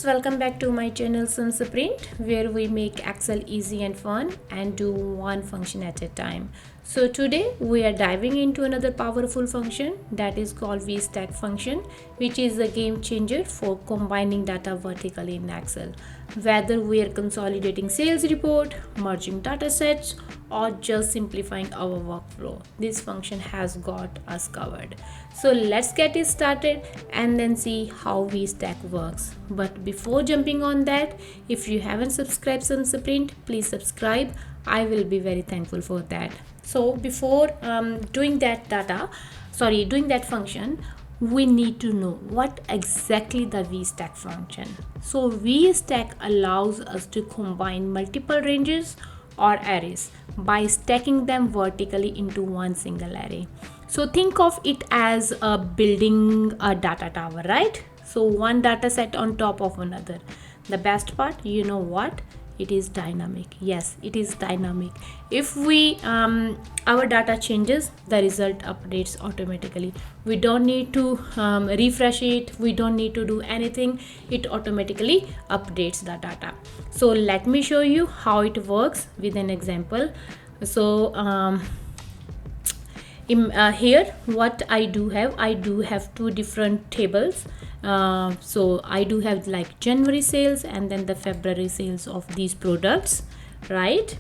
welcome back to my channel Simplifies, where we make Excel easy and fun and do one function at a time. So today we are diving into another powerful function that is called VSTACK function, which is a game changer for combining data vertically in Excel. Whether we are consolidating sales report, merging data sets, or just simplifying our workflow, this function has got us covered. So let's get it started and then see how VSTACK works. But before jumping on that, if you haven't subscribed to Simplifies, please subscribe. I will be very thankful for that. So before doing that function, we need to know what exactly the VSTACK function. So VSTACK allows us to combine multiple ranges or arrays by stacking them vertically into one single array. So think of it as building a data tower, right? So one data set on top of another. The best part, you know what? It is dynamic. Yes, it is dynamic. If we our data changes, the result updates automatically. We don't need to refresh it. We don't need to do anything. It automatically updates the data. So let me show you how it works with an example. So here what I do have two different tables. So I do have like January sales and then the February sales of these products, right?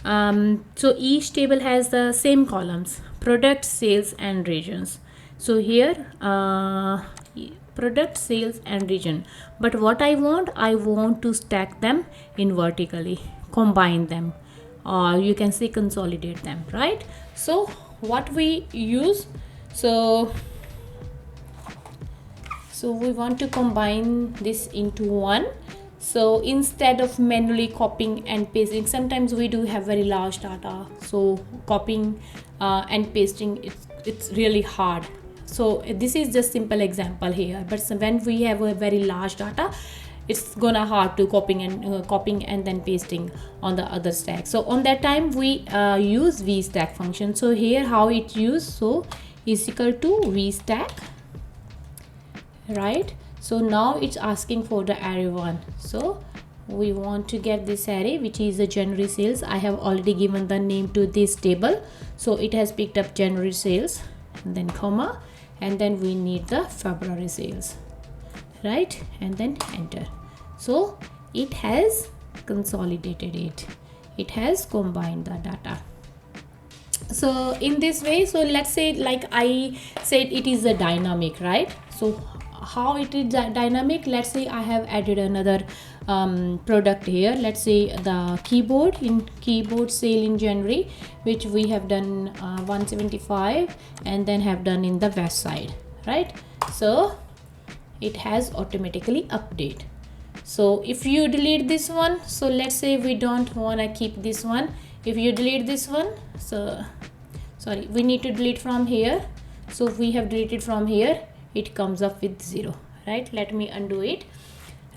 So each table has the same columns: product, sales, and regions. So here product, sales, and region. But what I want to stack them in vertically, combine them, or you can say consolidate them, right? So what we use, so we want to combine this into one. So instead of manually copying and pasting, sometimes we do have very large data, so copying and pasting, it's really hard. So this is just simple example here, but when we have a very large data, it's gonna hard to copying and then pasting on the other stack. So on that time we use VSTACK function. So here how it used, so is equal to VSTACK, right? So now it's asking for the array 1. So we want to get this array, which is the January sales. I have already given the name to this table, so it has picked up January sales and then comma, and then we need the February sales, right? And then enter. So it has consolidated it. It has combined the data. So in this way, so let's say, like I said, it is a dynamic, right? So how it is dynamic? Let's say I have added another product here. Let's say the keyboard sale in January, which we have done 175 and then have done in the west side, right? So it has automatically update. So if you delete this one, so let's say we don't want to keep this one. If you delete this one, so sorry, we need to delete from here. So if we have deleted from here, it comes up with 0, right? Let me undo it,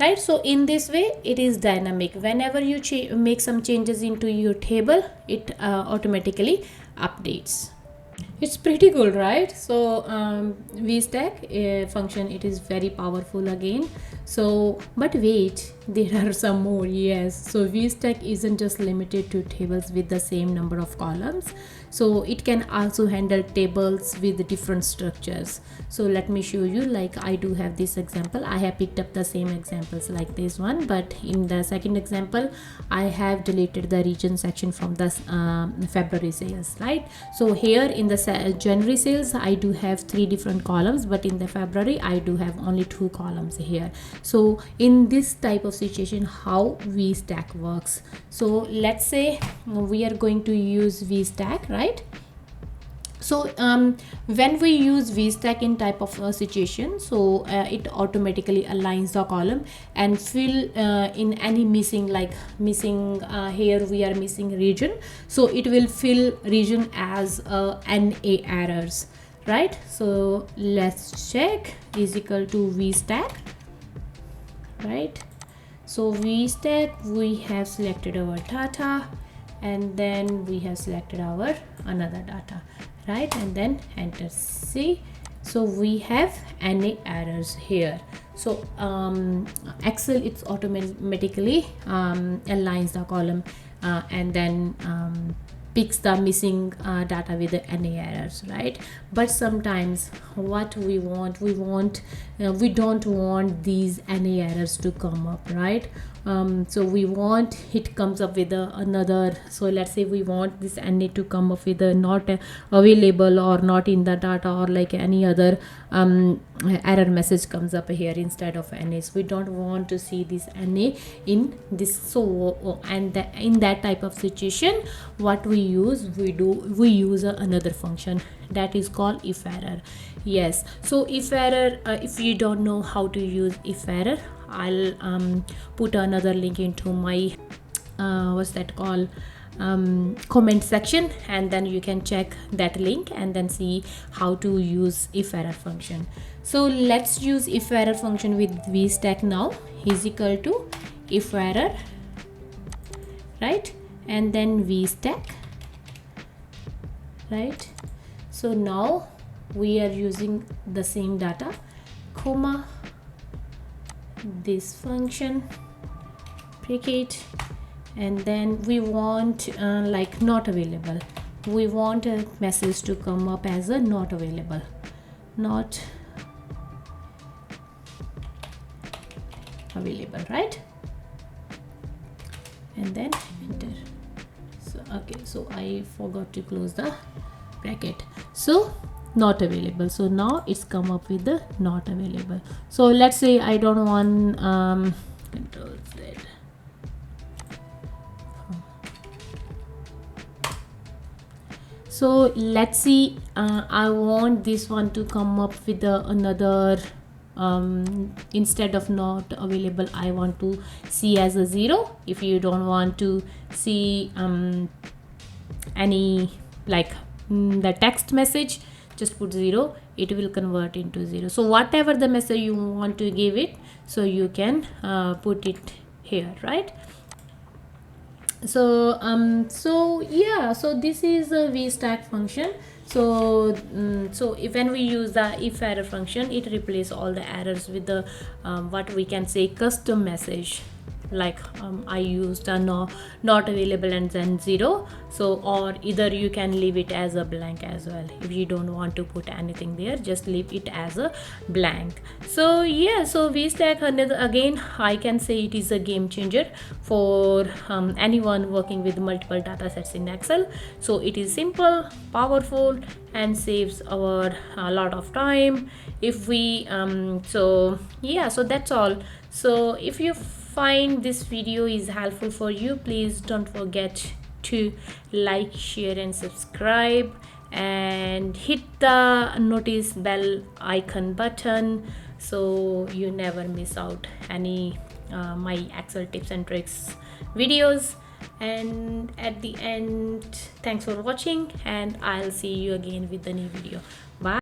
right? So in this way it is dynamic. Whenever you make some changes into your table, it automatically updates. It's pretty cool, right? So VSTACK function, it is very powerful again. So but wait, there are some more. Yes, so VSTACK isn't just limited to tables with the same number of columns. So it can also handle tables with different structures. So let me show you. Like I do have this example. I have picked up the same examples like this one, but in the second example I have deleted the region section from the February sales, right? So here in the January sales I do have 3 different columns, but in the February I do have only 2 columns here. So in this type of situation, how VSTACK works, so let's say we are going to use VSTACK, right? So when we use VSTACK in type of situation, so it automatically aligns the column and fill in any missing, like missing here we are missing region, so it will fill region as NA errors, right? So let's check is equal to VSTACK, right? So VSTACK, we have selected our data and then we have selected our another data, right? And then enter. See, So we have any errors here. So Excel, it's automatically aligns the column and then picks the missing data with the any errors, right? But sometimes what we don't want these any errors to come up, right? So we want it comes up with another. So let's say we want this NA to come up with a not available or not in the data, or like any other error message comes up here instead of NA. So we don't want to see this NA in this. So and in that type of situation, what we use, we use another function that is called if error. Yes, so if error, if you don't know how to use if error, I'll put another link into my what's that called, comment section, and then you can check that link and then see how to use if error function. So let's use if error function with VSTACK now. Is equal to if error, right, and then VSTACK, right? So now we are using the same data, comma, this function bracket, and then we want like not available. We want a message to come up as a not available, not available, right? And then enter. So okay, so I forgot to close the bracket. So not available. So now it's come up with the not available. So let's say I don't want Control Z. So let's see, I want this one to come up with another instead of not available, I want to see as a 0. If you don't want to see any like the text message, just put 0, it will convert into 0. So whatever the message you want to give it, so you can put it here, right? So yeah, so this is a VSTACK function. So so if when we use the if error function, it replaces all the errors with the what we can say custom message, like I used a not available and then 0. So or either you can leave it as a blank as well. If you don't want to put anything there, just leave it as a blank. So yeah, so VSTACK, again I can say it is a game changer for anyone working with multiple data sets in Excel. So it is simple, powerful, and saves our a lot of time if we so yeah, so that's all. So if you find this video is helpful for you, please don't forget to like, share and subscribe, and hit the notice bell icon button so you never miss out any my Excel tips and tricks videos. And at the end, thanks for watching, and I'll see you again with the new video. Bye.